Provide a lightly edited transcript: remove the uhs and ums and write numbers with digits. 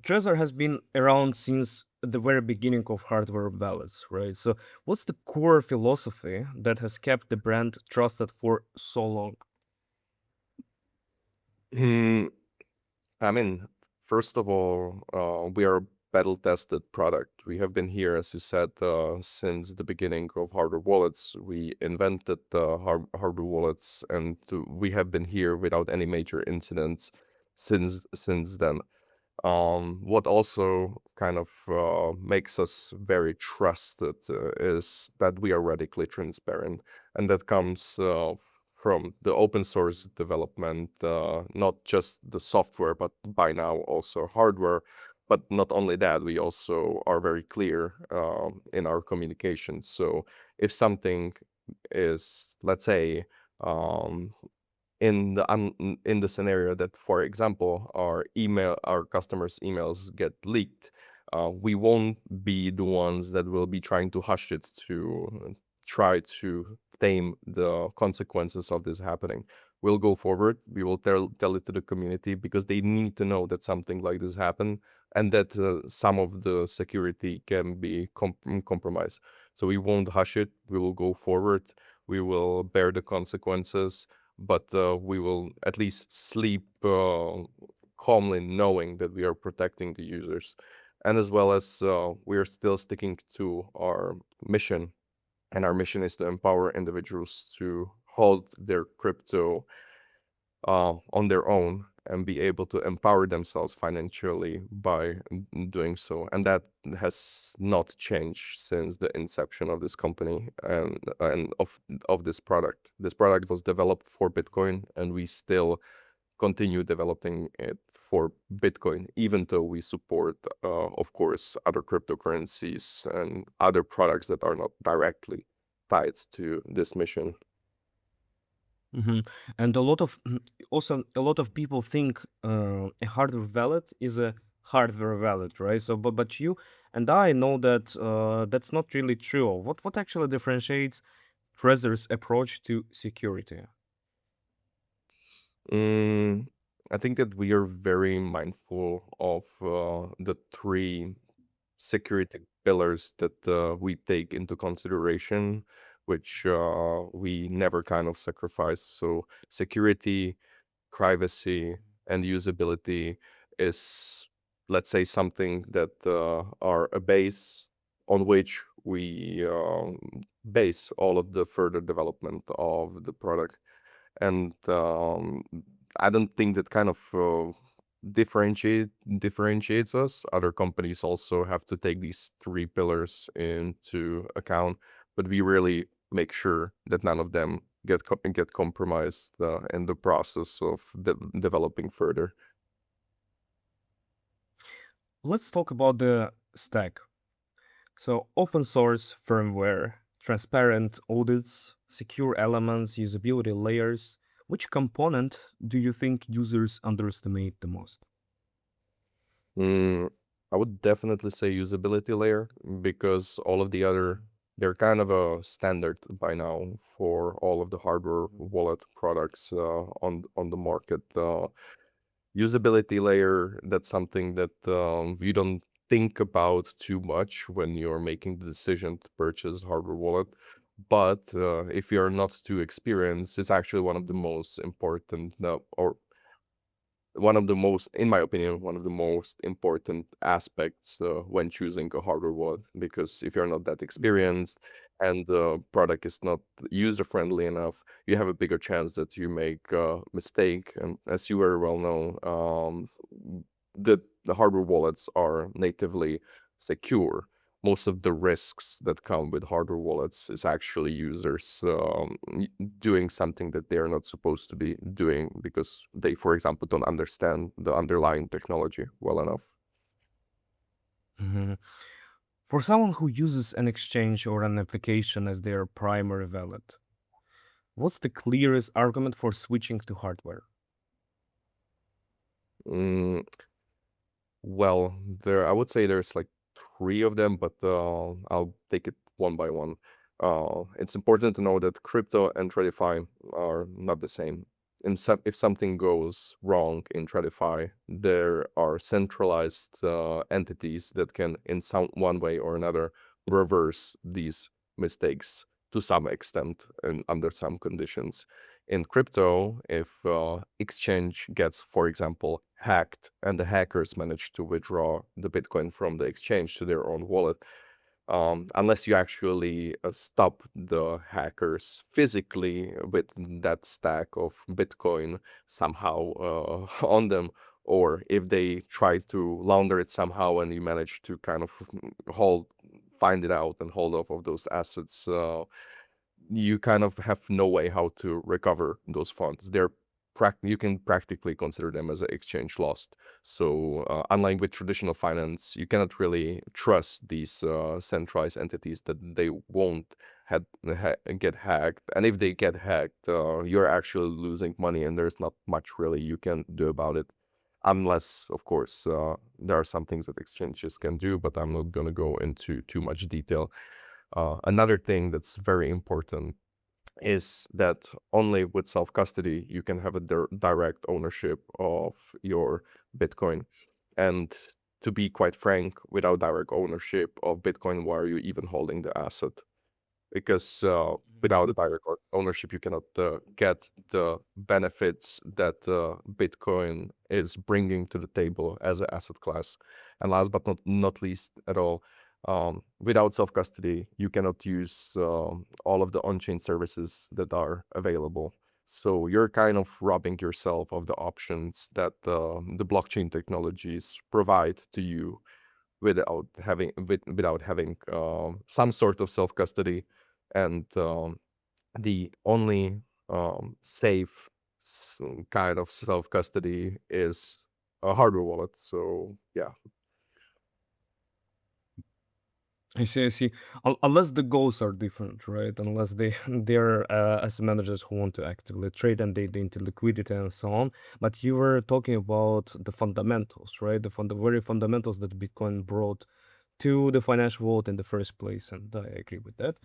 Trezor has been around since the very beginning of hardware wallets, right? So, what's the core philosophy that has kept the brand trusted for so long? Hmm, I mean, first of all, we are a battle-tested product. We have been here, as you said, since the beginning of hardware wallets. We invented the hardware wallets, and we have been here without any major incidents since then. What also kind of makes us very trusted is that we are radically transparent, and that comes from the open source development, not just the software, but by now also hardware. But not only that, we also are very clear in our communication. So if something is, let's say, um, in the scenario that, for example, our customers' emails get leaked, we won't be the ones that will be trying to hush it to try to tame the consequences of this happening. We'll go forward. We will tell it to the community because they need to know that something like this happened and that some of the security can be compromised. So we won't hush it. We will go forward. We will bear the consequences, but we will at least sleep calmly knowing that we are protecting the users. And as well as we are still sticking to our mission. And our mission is to empower individuals to hold their crypto on their own and be able to empower themselves financially by doing so. And that has not changed since the inception of this company and of this product. This product was developed for Bitcoin, and we still continue developing it for Bitcoin, even though we support, of course, other cryptocurrencies and other products that are not directly tied to this mission. hmm And also a lot of people think a hardware wallet is a hardware wallet, right? So, but you and I know that that's not really true. What actually differentiates Trezor's approach to security? Mm, I think that we are very mindful of the three security pillars that we take into consideration, which we never kind of sacrifice. So, security, privacy, and usability is, let's say, something that are a base on which we base all of the further development of the product. And I don't think that kind of differentiates us. Other companies also have to take these three pillars into account, but we really make sure that none of them get compromised in the process of developing further. Let's talk about the stack. So, open source firmware, transparent audits, secure elements, usability layers. Which component do you think users underestimate the most? Mm, I would definitely say usability layer because all of the other they're kind of a standard by now for all of the hardware wallet products on the market. Usability layer, that's something that you don't think about too much when you're making the decision to purchase hardware wallet. But if you're not too experienced, it's actually one of the most important or one of the most, in my opinion, one of the most important aspects when choosing a hardware wallet. Because if you're not that experienced and the product is not user friendly enough, you have a bigger chance that you make a mistake. And as you very well know, the hardware wallets are natively secure. Most of the risks that come with hardware wallets is actually users doing something that they are not supposed to be doing because they, for example, don't understand the underlying technology well enough. Mhm. For someone who uses an exchange or an application as their primary wallet, what's the clearest argument for switching to hardware? Mm, well, there I would say there's like three of them, but I'll take it one by one. It's important to know that crypto and TradFi are not the same. if something goes wrong in TradFi, there are centralized entities that can, in some one way or another, reverse these mistakes to some extent and under some conditions. In crypto, if exchange gets, for example, hacked and the hackers manage to withdraw the Bitcoin from the exchange to their own wallet, unless you actually stop the hackers physically with that stack of Bitcoin somehow on them, or if they try to launder it somehow and you manage to kind of find it out and hold off of those assets, you kind of have no way how to recover those funds. You can practically consider them as an exchange lost. So unlike with traditional finance, you cannot really trust these centralized entities that they won't get hacked. And if they get hacked, you're actually losing money, and there's not much really you can do about it. Unless, of course, there are some things that exchanges can do, but I'm not going to go into too much detail. Another thing that's very important is that only with self-custody you can have a direct ownership of your Bitcoin. And to be quite frank, without direct ownership of Bitcoin, why are you even holding the asset? Because without a direct ownership, you cannot get the benefits that Bitcoin is bringing to the table as an asset class. And last but not least at all, without self-custody, you cannot use all of the on-chain services that are available. So you're kind of robbing yourself of the options that the blockchain technologies provide to you without having some sort of self-custody. And the only safe kind of self-custody is a hardware wallet. So yeah. I see, I see. Unless the goals are different, right? Unless they're asset managers who want to actively trade and they into liquidity and so on. But you were talking about the fundamentals, right? The very fundamentals that Bitcoin brought to the financial world in the first place, and I agree with that.